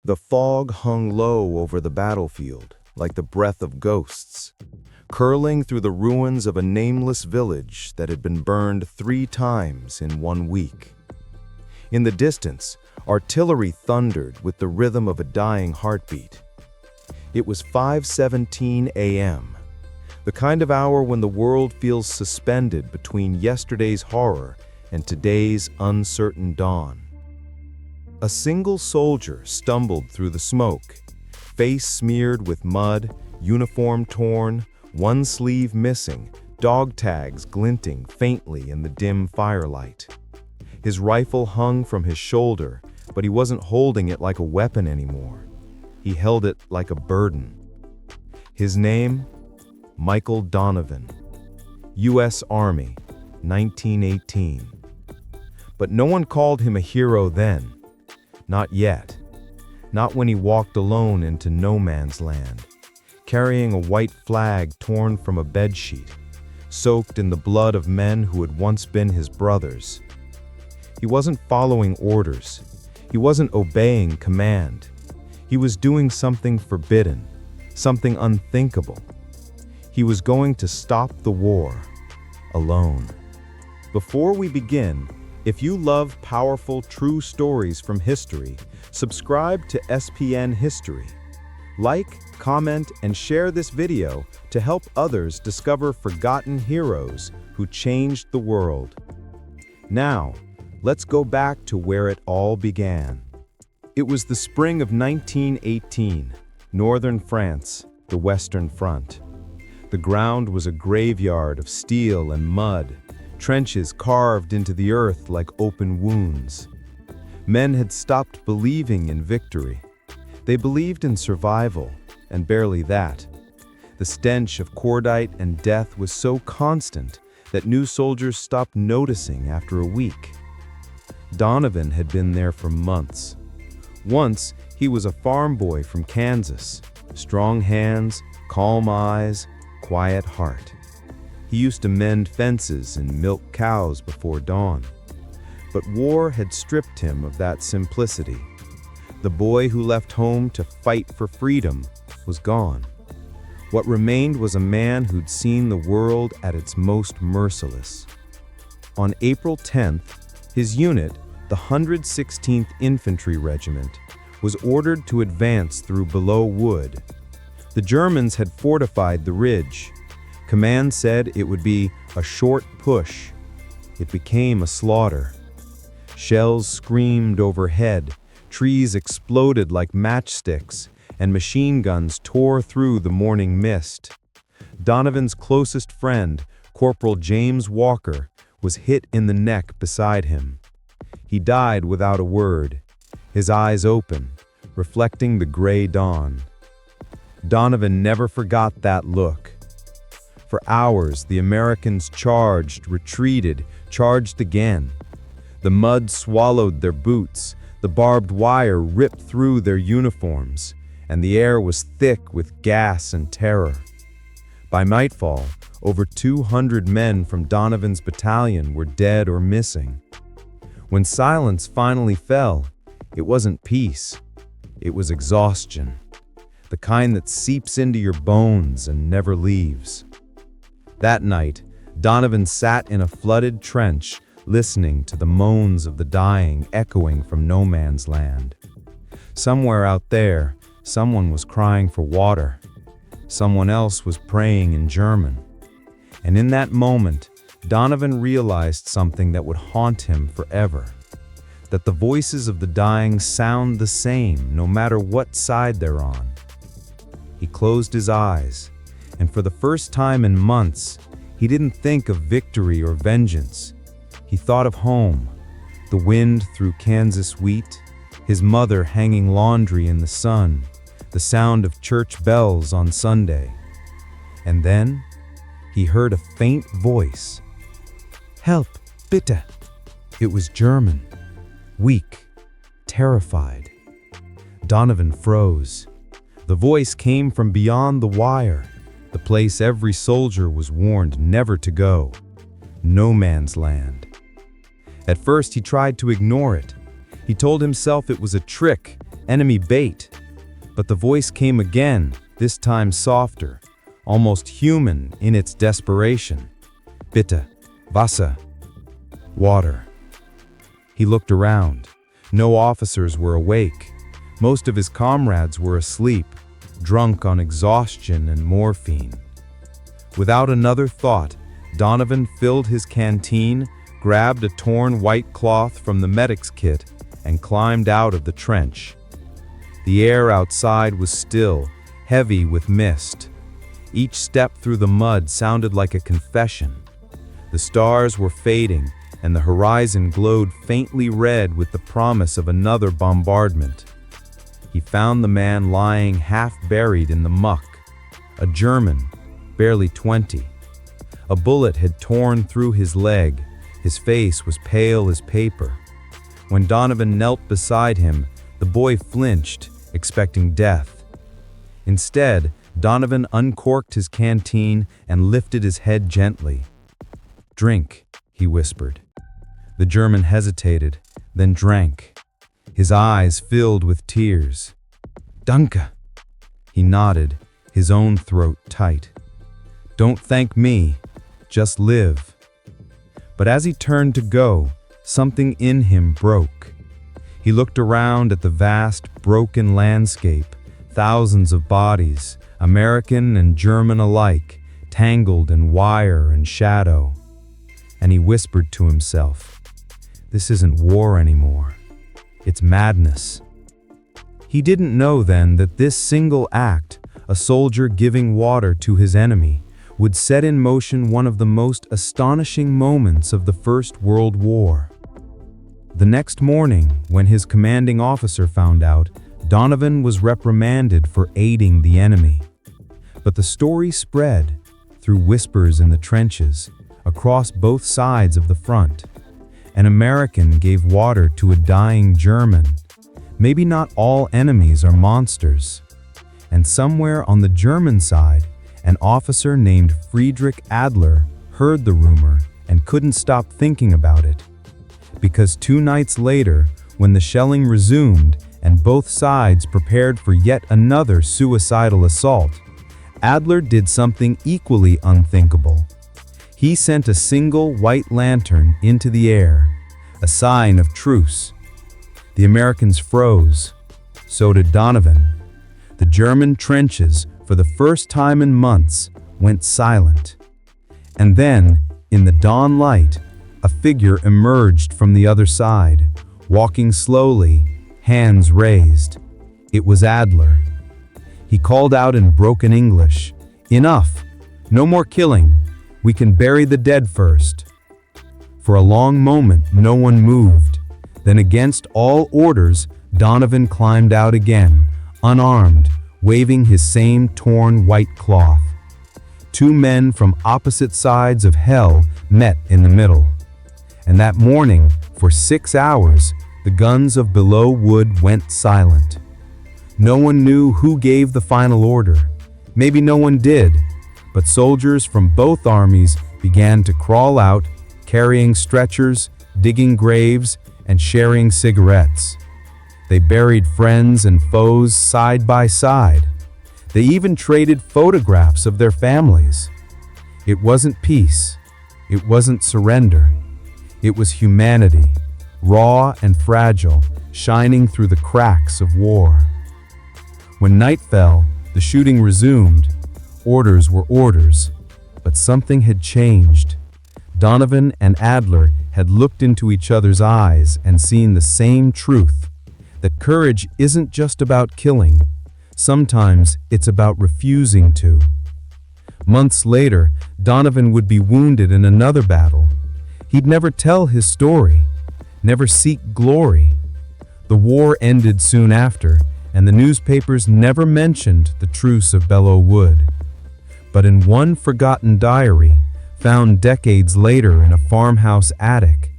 The fog hung low over the battlefield, like the breath of ghosts, curling through the ruins of a nameless village that had been burned 3 times in 1 week. In the distance, artillery thundered with the rhythm of a dying heartbeat. It was 5:17 a.m., the kind of hour when the world feels suspended between yesterday's horror and today's uncertain dawn. A single soldier stumbled through the smoke, face smeared with mud, uniform torn, one sleeve missing, dog tags glinting faintly in the dim firelight. His rifle hung from his shoulder, but he wasn't holding it like a weapon anymore. He held it like a burden. His name? Michael Donovan, U.S. Army, 1918. But no one called him a hero then. Not yet. Not when he walked alone into no man's land, carrying a white flag torn from a bedsheet, soaked in the blood of men who had once been his brothers. He wasn't following orders. He wasn't obeying command. He was doing something forbidden, something unthinkable. He was going to stop the war, alone. Before we begin, if you love powerful, true stories from history, subscribe to SPN History. Like, comment, and share this video to help others discover forgotten heroes who changed the world. Now, let's go back to where it all began. It was the spring of 1918, northern France, the Western Front. The ground was a graveyard of steel and mud, trenches carved into the earth like open wounds. Men had stopped believing in victory. They believed in survival, and barely that. The stench of cordite and death was so constant that new soldiers stopped noticing after a week. Donovan had been there for months. Once, he was a farm boy from Kansas. Strong hands, calm eyes, quiet heart. He used to mend fences and milk cows before dawn. But war had stripped him of that simplicity. The boy who left home to fight for freedom was gone. What remained was a man who'd seen the world at its most merciless. On April 10th, his unit, the 116th Infantry Regiment, was ordered to advance through Below Wood. The Germans had fortified the ridge. Command said it would be a short push. It became a slaughter. Shells screamed overhead, trees exploded like matchsticks, and machine guns tore through the morning mist. Donovan's closest friend, Corporal James Walker, was hit in the neck beside him. He died without a word, his eyes open, reflecting the gray dawn. Donovan never forgot that look. For hours, the Americans charged, retreated, charged again. The mud swallowed their boots, the barbed wire ripped through their uniforms, and the air was thick with gas and terror. By nightfall, over 200 men from Donovan's battalion were dead or missing. When silence finally fell, it wasn't peace, it was exhaustion. The kind that seeps into your bones and never leaves. That night, Donovan sat in a flooded trench, listening to the moans of the dying echoing from no man's land. Somewhere out there, someone was crying for water. Someone else was praying in German. And in that moment, Donovan realized something that would haunt him forever. That the voices of the dying sound the same, no matter what side they're on. He closed his eyes, and for the first time in months, he didn't think of victory or vengeance. He thought of home, the wind through Kansas wheat, his mother hanging laundry in the sun, the sound of church bells on Sunday. And then, he heard a faint voice. "Help, bitte." It was German, weak, terrified. Donovan froze. The voice came from beyond the wire, the place every soldier was warned never to go. No man's land. At first, he tried to ignore it. He told himself it was a trick, enemy bait. But the voice came again, this time softer, almost human in its desperation. Bitte, Wasser. Water. He looked around. No officers were awake. Most of his comrades were asleep, drunk on exhaustion and morphine. Without another thought, Donovan filled his canteen, grabbed a torn white cloth from the medic's kit, and climbed out of the trench. The air outside was still, heavy with mist. Each step through the mud sounded like a confession. The stars were fading, and the horizon glowed faintly red with the promise of another bombardment. He found the man lying half buried in the muck, a German, barely 20. A bullet had torn through his leg. His face was pale as paper. When Donovan knelt beside him, the boy flinched, expecting death. Instead, Donovan uncorked his canteen and lifted his head gently. "Drink," he whispered. The German hesitated, then drank. His eyes filled with tears. "Danke." He nodded, his own throat tight. "Don't thank me, just live." But as he turned to go, something in him broke. He looked around at the vast, broken landscape, thousands of bodies, American and German alike, tangled in wire and shadow. And he whispered to himself, "This isn't war anymore. It's madness." He didn't know then that this single act, a soldier giving water to his enemy, would set in motion one of the most astonishing moments of the First World War. The next morning, when his commanding officer found out, Donovan was reprimanded for aiding the enemy. But the story spread, through whispers in the trenches, across both sides of the front. An American gave water to a dying German. Maybe not all enemies are monsters. And somewhere on the German side, an officer named Friedrich Adler heard the rumor and couldn't stop thinking about it. Because 2 nights later, when the shelling resumed and both sides prepared for yet another suicidal assault, Adler did something equally unthinkable. He sent a single white lantern into the air, a sign of truce. The Americans froze. So did Donovan. The German trenches, for the first time in months, went silent. And then, in the dawn light, a figure emerged from the other side, walking slowly, hands raised. It was Adler. He called out in broken English, "Enough! No more killing! We can bury the dead first." For a long moment, no one moved. Then, against all orders, Donovan climbed out again, unarmed, waving his same torn white cloth. 2 men from opposite sides of hell met in the middle. And that morning, for 6 hours, the guns of Below Wood went silent. No one knew who gave the final order. Maybe no one did, but soldiers from both armies began to crawl out, carrying stretchers, digging graves, and sharing cigarettes. They buried friends and foes side by side. They even traded photographs of their families. It wasn't peace. It wasn't surrender. It was humanity, raw and fragile, shining through the cracks of war. When night fell, the shooting resumed. Orders were orders, but something had changed. Donovan and Adler had looked into each other's eyes and seen the same truth, that courage isn't just about killing. Sometimes it's about refusing to. Months later, Donovan would be wounded in another battle. He'd never tell his story, never seek glory. The war ended soon after, and the newspapers never mentioned the truce of Belleau Wood. But in one forgotten diary, found decades later in a farmhouse attic,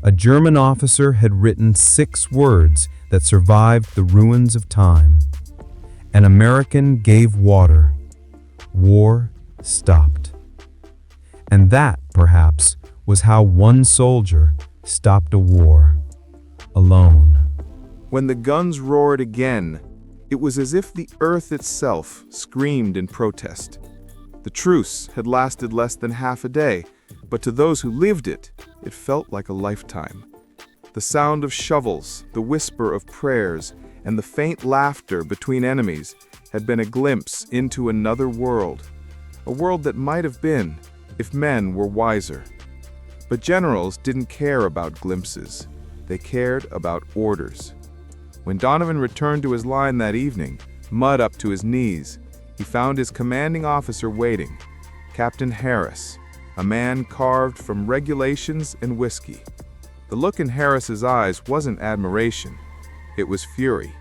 a German officer had written 6 words that survived the ruins of time. An American gave water. War stopped. And that, perhaps, was how one soldier stopped a war. Alone. When the guns roared again, it was as if the earth itself screamed in protest. The truce had lasted less than half a day, but to those who lived it, it felt like a lifetime. The sound of shovels, the whisper of prayers, and the faint laughter between enemies had been a glimpse into another world, a world that might have been if men were wiser. But generals didn't care about glimpses. They cared about orders. When Donovan returned to his line that evening, mud up to his knees, he found his commanding officer waiting, Captain Harris, a man carved from regulations and whiskey. The look in Harris's eyes wasn't admiration, it was fury.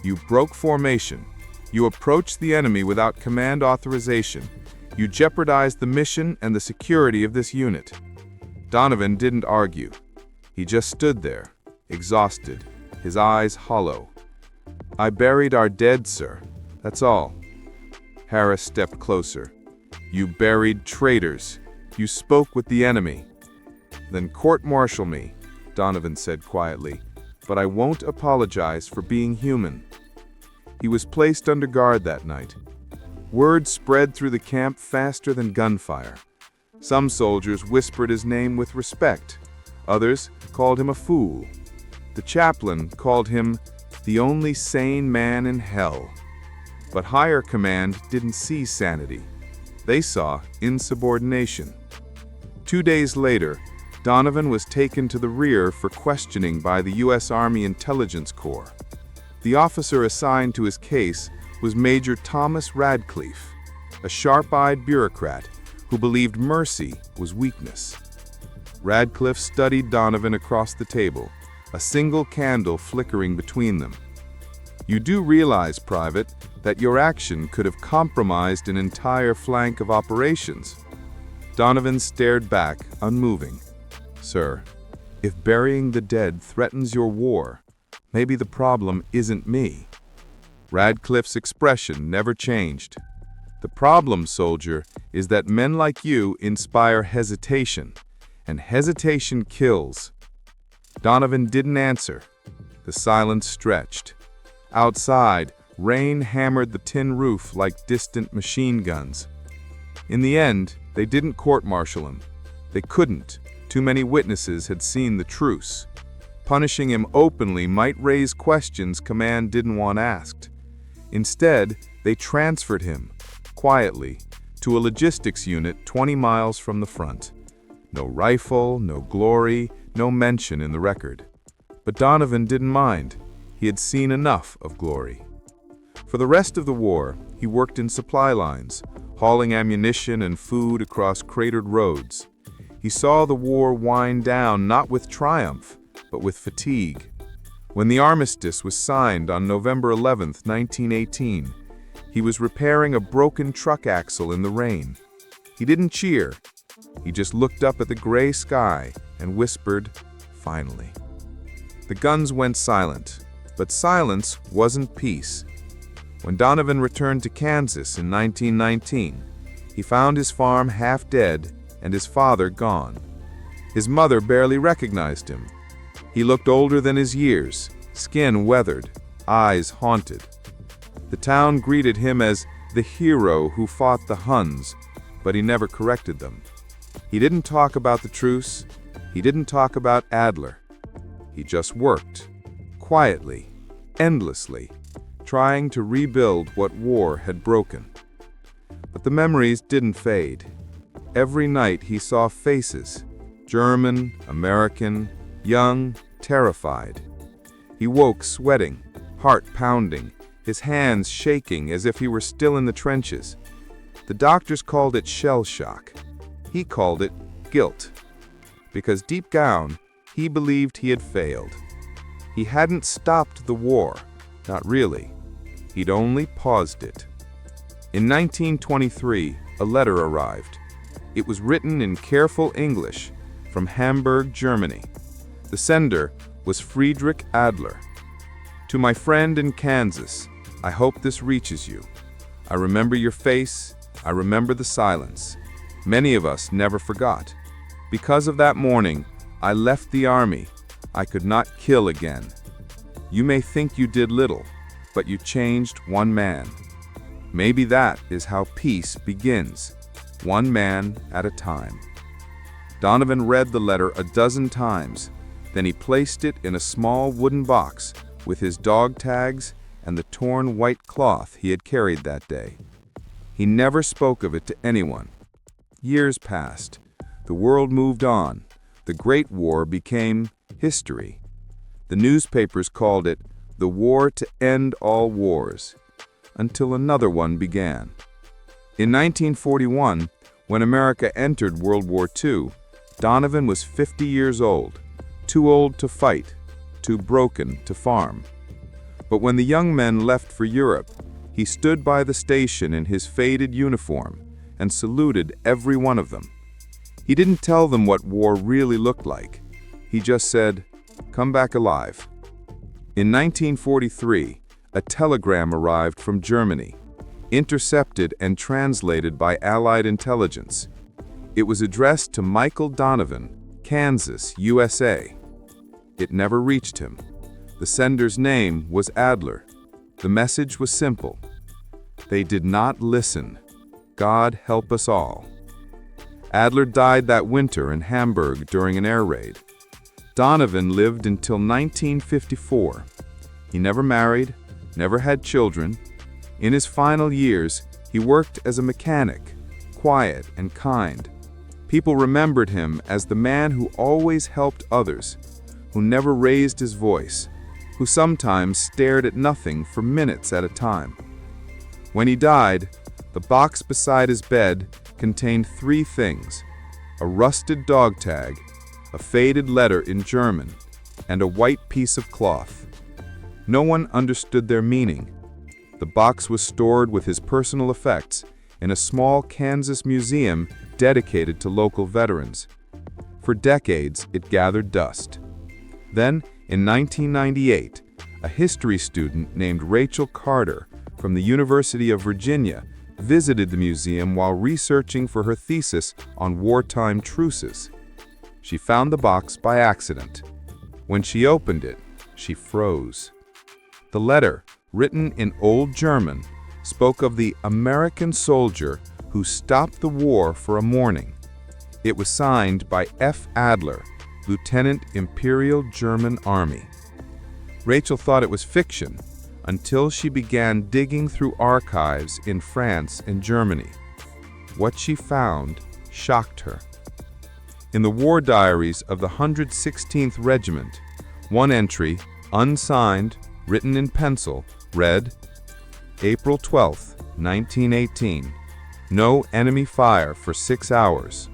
You broke formation. You approached the enemy without command authorization. You jeopardized the mission and the security of this unit. Donovan didn't argue. He just stood there, exhausted, his eyes hollow. "I buried our dead, sir. That's all." Harris stepped closer. "You buried traitors. You spoke with the enemy." "Then court-martial me," Donovan said quietly, "but I won't apologize for being human." He was placed under guard that night. Word spread through the camp faster than gunfire. Some soldiers whispered his name with respect. Others called him a fool. The chaplain called him the only sane man in hell. But higher command didn't see sanity. They saw insubordination. 2 days later, Donovan was taken to the rear for questioning by the U.S. Army Intelligence Corps. The officer assigned to his case was Major Thomas Radcliffe, a sharp-eyed bureaucrat who believed mercy was weakness. Radcliffe studied Donovan across the table, a single candle flickering between them. "You do realize, Private, that your action could have compromised an entire flank of operations." Donovan stared back, unmoving. "Sir, if burying the dead threatens your war, maybe the problem isn't me." Radcliffe's expression never changed. "The problem, soldier, is that men like you inspire hesitation, and hesitation kills." Donovan didn't answer. The silence stretched. Outside, rain hammered the tin roof like distant machine guns. In the end, they didn't court-martial him. They couldn't. Too many witnesses had seen the truce. Punishing him openly might raise questions command didn't want asked. Instead, they transferred him, quietly, to a logistics unit 20 miles from the front. No rifle, no glory, no mention in the record. But Donovan didn't mind. He had seen enough of glory. For the rest of the war, he worked in supply lines, hauling ammunition and food across cratered roads. He saw the war wind down not with triumph, but with fatigue. When the armistice was signed on November 11, 1918, he was repairing a broken truck axle in the rain. He didn't cheer. He just looked up at the gray sky and whispered, "Finally." The guns went silent, but silence wasn't peace. When Donovan returned to Kansas in 1919, he found his farm half dead and his father gone. His mother barely recognized him. He looked older than his years, skin weathered, eyes haunted. The town greeted him as the hero who fought the Huns, but he never corrected them. He didn't talk about the truce. He didn't talk about Adler. He just worked, quietly, endlessly, trying to rebuild what war had broken. But the memories didn't fade. Every night he saw faces, German, American, young, terrified. He woke sweating, heart pounding, his hands shaking as if he were still in the trenches. The doctors called it shell shock. He called it guilt. Because deep down, he believed he had failed. He hadn't stopped the war, not really. He'd only paused it. In 1923, a letter arrived. It was written in careful English from Hamburg, Germany. The sender was Friedrich Adler. "To my friend in Kansas, I hope this reaches you. I remember your face. I remember the silence. Many of us never forgot. Because of that morning, I left the army. I could not kill again. You may think you did little, but you changed one man. Maybe that is how peace begins, one man at a time." Donovan read the letter a dozen times, then he placed it in a small wooden box with his dog tags and the torn white cloth he had carried that day. He never spoke of it to anyone. Years passed. The world moved on. The Great War became history. The newspapers called it the war to end all wars, until another one began. In 1941, when America entered World War II, Donovan was 50 years old, too old to fight, too broken to farm. But when the young men left for Europe, he stood by the station in his faded uniform and saluted every one of them. He didn't tell them what war really looked like. He just said, "Come back alive." In 1943, a telegram arrived from Germany, intercepted and translated by Allied intelligence. It was addressed to Michael Donovan, Kansas, USA. It never reached him. The sender's name was Adler. The message was simple. They did not listen. God help us all. Adler died that winter in Hamburg during an air raid. Donovan lived until 1954. He never married, never had children. In his final years, he worked as a mechanic, quiet and kind. People remembered him as the man who always helped others, who never raised his voice, who sometimes stared at nothing for minutes at a time. When he died, the box beside his bed contained three things: a rusted dog tag, a faded letter in German, and a white piece of cloth. No one understood their meaning. The box was stored with his personal effects in a small Kansas museum dedicated to local veterans. For decades, it gathered dust. Then, in 1998, a history student named Rachel Carter from the University of Virginia visited the museum while researching for her thesis on wartime truces. She found the box by accident. When she opened it, she froze. The letter, written in Old German, spoke of the American soldier who stopped the war for a morning. It was signed by F. Adler, Lieutenant Imperial German Army. Rachel thought it was fiction until she began digging through archives in France and Germany. What she found shocked her. In the war diaries of the 116th Regiment, one entry, unsigned, written in pencil, read, April 12, 1918. No enemy fire for 6 hours.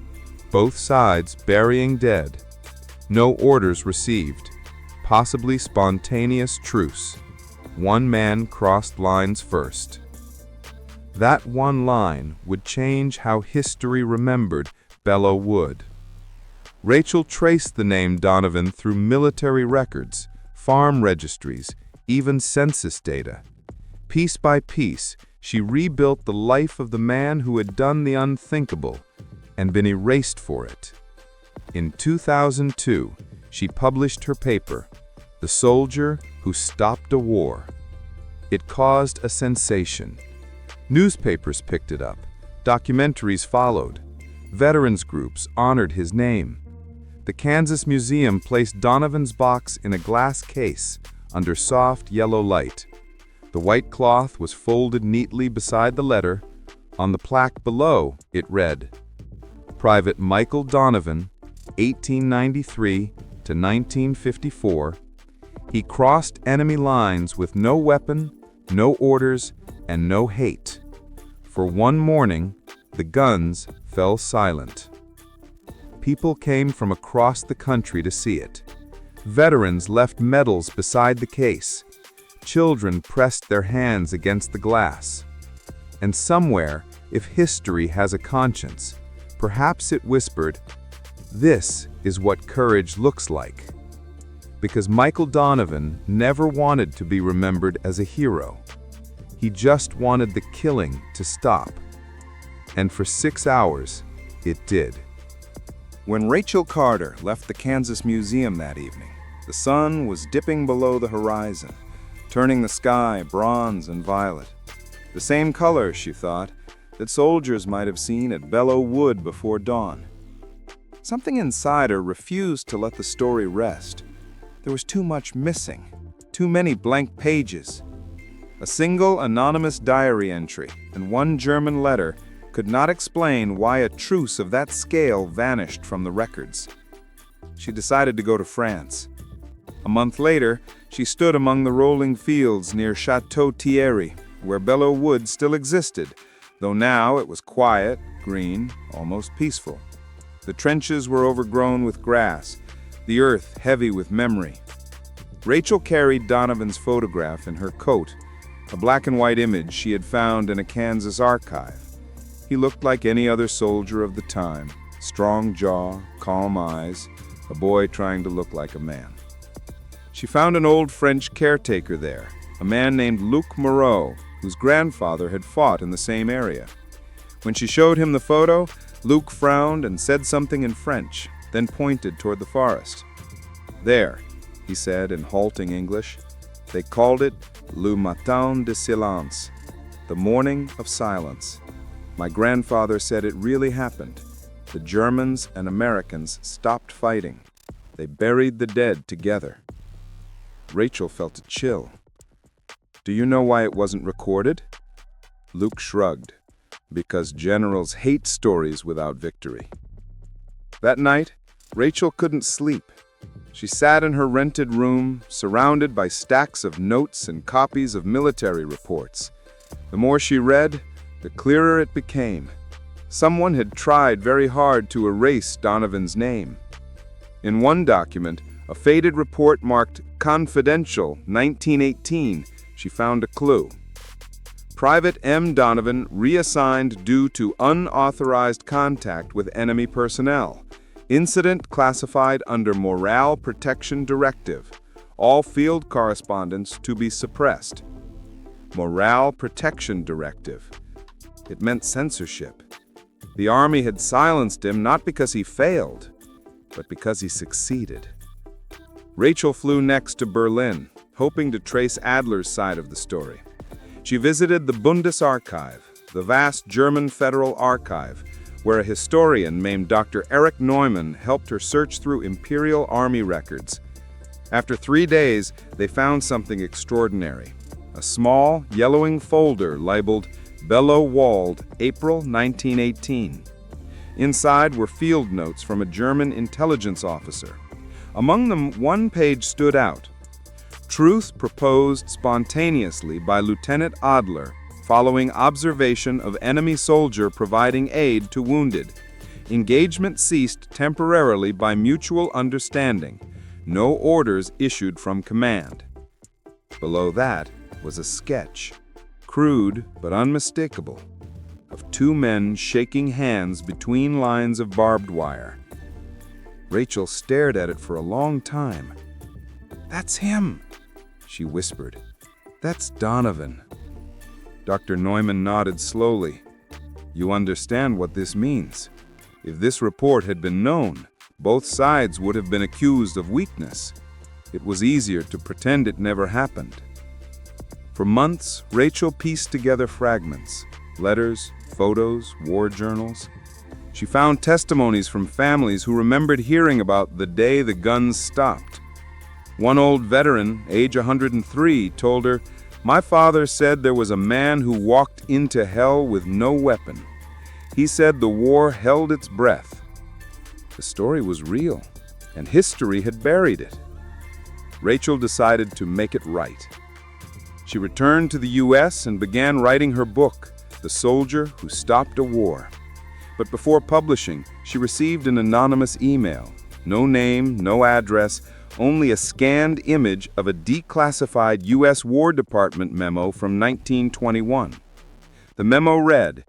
Both sides burying dead. No orders received. Possibly spontaneous truce. One man crossed lines first. That one line would change how history remembered Belleau Wood. Rachel traced the name Donovan through military records, farm registries, even census data. Piece by piece, she rebuilt the life of the man who had done the unthinkable and been erased for it. In 2002, she published her paper, The Soldier Who Stopped a War. It caused a sensation. Newspapers picked it up. Documentaries followed. Veterans groups honored his name. The Kansas Museum placed Donovan's box in a glass case under soft yellow light. The white cloth was folded neatly beside the letter. On the plaque below, it read, Private Michael Donovan, 1893 to 1954. He crossed enemy lines with no weapon, no orders, and no hate. For one morning, the guns fell silent. People came from across the country to see it. Veterans left medals beside the case. Children pressed their hands against the glass. And somewhere, if history has a conscience, perhaps it whispered, "This is what courage looks like." Because Michael Donovan never wanted to be remembered as a hero. He just wanted the killing to stop. And for 6 hours, it did. When Rachel Carter left the Kansas Museum that evening, The sun was dipping below the horizon, turning the sky bronze and violet. The same color, she thought, that soldiers might have seen at Belleau Wood before dawn. Something inside her refused to let the story rest. There was too much missing, too many blank pages. A single anonymous diary entry and one German letter could not explain why a truce of that scale vanished from the records. She decided to go to France. A month later, she stood among the rolling fields near Chateau Thierry, where Belleau Wood still existed, though now it was quiet, green, almost peaceful. The trenches were overgrown with grass, the earth heavy with memory. Rachel carried Donovan's photograph in her coat, a black and white image she had found in a Kansas archive. He looked like any other soldier of the time, strong jaw, calm eyes, a boy trying to look like a man. She found an old French caretaker there, a man named Luc Moreau, whose grandfather had fought in the same area. When she showed him the photo, Luc frowned and said something in French, then pointed toward the forest. "There," he said in halting English. "They called it Le Matin de Silence, the morning of silence. My grandfather said it really happened. The Germans and Americans stopped fighting. They buried the dead together." Rachel felt a chill. "Do you know why it wasn't recorded?" Luke shrugged. "Because generals hate stories without victory." That night, Rachel couldn't sleep. She sat in her rented room, surrounded by stacks of notes and copies of military reports. The more she read, the clearer it became. Someone had tried very hard to erase Donovan's name. In one document, a faded report marked Confidential 1918, she found a clue. Private M. Donovan reassigned due to unauthorized contact with enemy personnel. Incident classified under Morale Protection Directive. All field correspondence to be suppressed. Morale Protection Directive. It meant censorship. The Army had silenced him not because he failed, but because he succeeded. Rachel flew next to Berlin, hoping to trace Adler's side of the story. She visited the Bundesarchiv, the vast German Federal Archive, where a historian named Dr. Erich Neumann helped her search through Imperial Army records. After 3 days, they found something extraordinary. A small, yellowing folder labeled Belleau Wald, April 1918. Inside were field notes from a German intelligence officer. Among them, one page stood out. Truth proposed spontaneously by Lieutenant Adler, following observation of enemy soldier providing aid to wounded. Engagement ceased temporarily by mutual understanding. No orders issued from command. Below that was a sketch, crude but unmistakable, of 2 men shaking hands between lines of barbed wire. Rachel stared at it for a long time. "That's him," she whispered. "That's Donovan." Dr. Neumann nodded slowly. "You understand what this means. If this report had been known, both sides would have been accused of weakness. It was easier to pretend it never happened." For months, Rachel pieced together fragments, letters, photos, war journals. She found testimonies from families who remembered hearing about the day the guns stopped. One old veteran, age 103, told her, "My father said there was a man who walked into hell with no weapon. He said the war held its breath." The story was real, and history had buried it. Rachel decided to make it right. She returned to the U.S. and began writing her book, The Soldier Who Stopped a War. But before publishing, she received an anonymous email. No name, no address, only a scanned image of a declassified U.S. War Department memo from 1921. The memo read,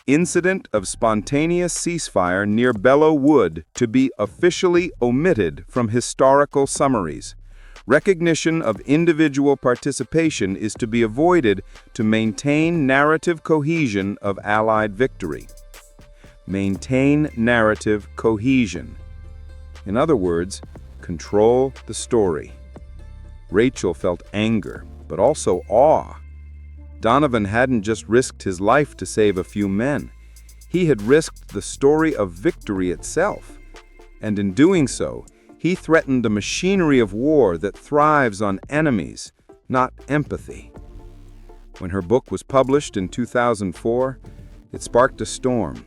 "Incident of spontaneous ceasefire near Belleau Wood to be officially omitted from historical summaries. Recognition of individual participation is to be avoided to maintain narrative cohesion of Allied victory." Maintain narrative cohesion. In other words, control the story. Rachel felt anger, but also awe. Donovan hadn't just risked his life to save a few men. He had risked the story of victory itself. And in doing so, he threatened a machinery of war that thrives on enemies, not empathy. When her book was published in 2004, it sparked a storm.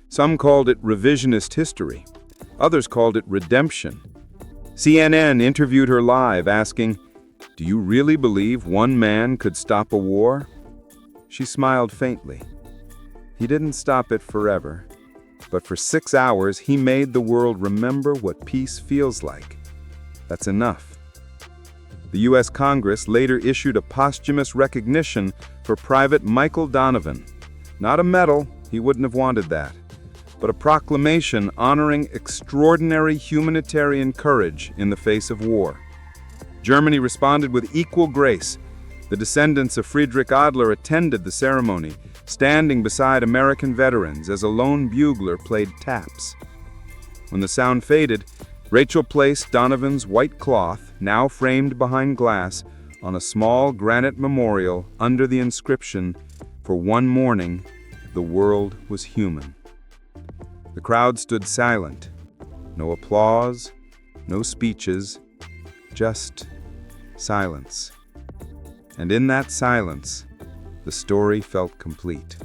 Some called it revisionist history. Others called it redemption. CNN interviewed her live, asking, "Do you really believe one man could stop a war?" She smiled faintly. He didn't stop it forever, but for 6 hours he made the world remember what peace feels like. That's enough. The U.S. Congress later issued a posthumous recognition for Private Michael Donovan. Not a medal, he wouldn't have wanted that, but a proclamation honoring extraordinary humanitarian courage in the face of war. Germany responded with equal grace. The descendants of Friedrich Adler attended the ceremony, standing beside American veterans as a lone bugler played taps. When the sound faded, Rachel placed Donovan's white cloth, now framed behind glass, on a small granite memorial under the inscription, "For one morning, the world was human." The crowd stood silent. No applause, no speeches, just silence. And in that silence, the story felt complete.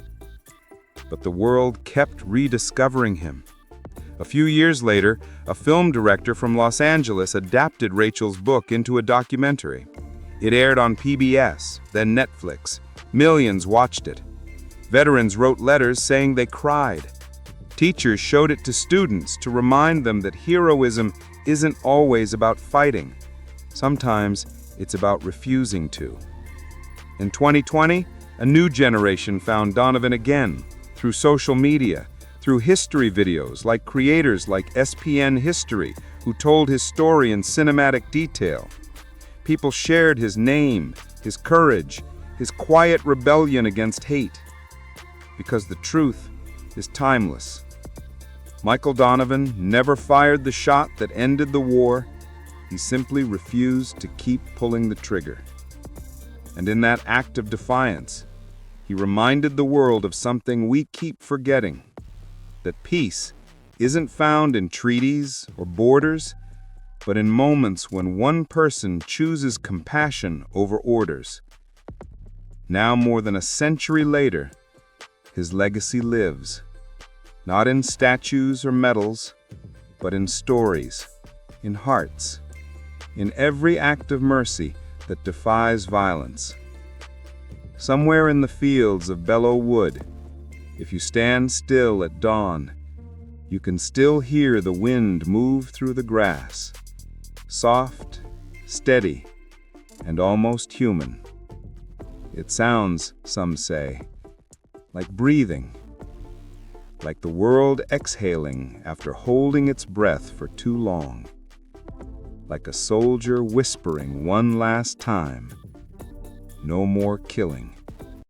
But the world kept rediscovering him. A few years later, a film director from Los Angeles adapted Rachel's book into a documentary. It aired on PBS, then Netflix. Millions watched it. Veterans wrote letters saying they cried. Teachers showed it to students to remind them that heroism isn't always about fighting. Sometimes it's about refusing to. In 2020, a new generation found Donovan again through social media, through history videos like creators like SPN History, who told his story in cinematic detail. People shared his name, his courage, his quiet rebellion against hate. Because the truth is timeless. Michael Donovan never fired the shot that ended the war. He simply refused to keep pulling the trigger. And in that act of defiance, he reminded the world of something we keep forgetting, that peace isn't found in treaties or borders, but in moments when one person chooses compassion over orders. Now, more than a century later, his legacy lives, not in statues or medals, but in stories, in hearts, in every act of mercy that defies violence. Somewhere in the fields of Belleau Wood, if you stand still at dawn, you can still hear the wind move through the grass, soft, steady, and almost human. It sounds, some say, like breathing, like the world exhaling after holding its breath for too long, like a soldier whispering one last time, "No more killing."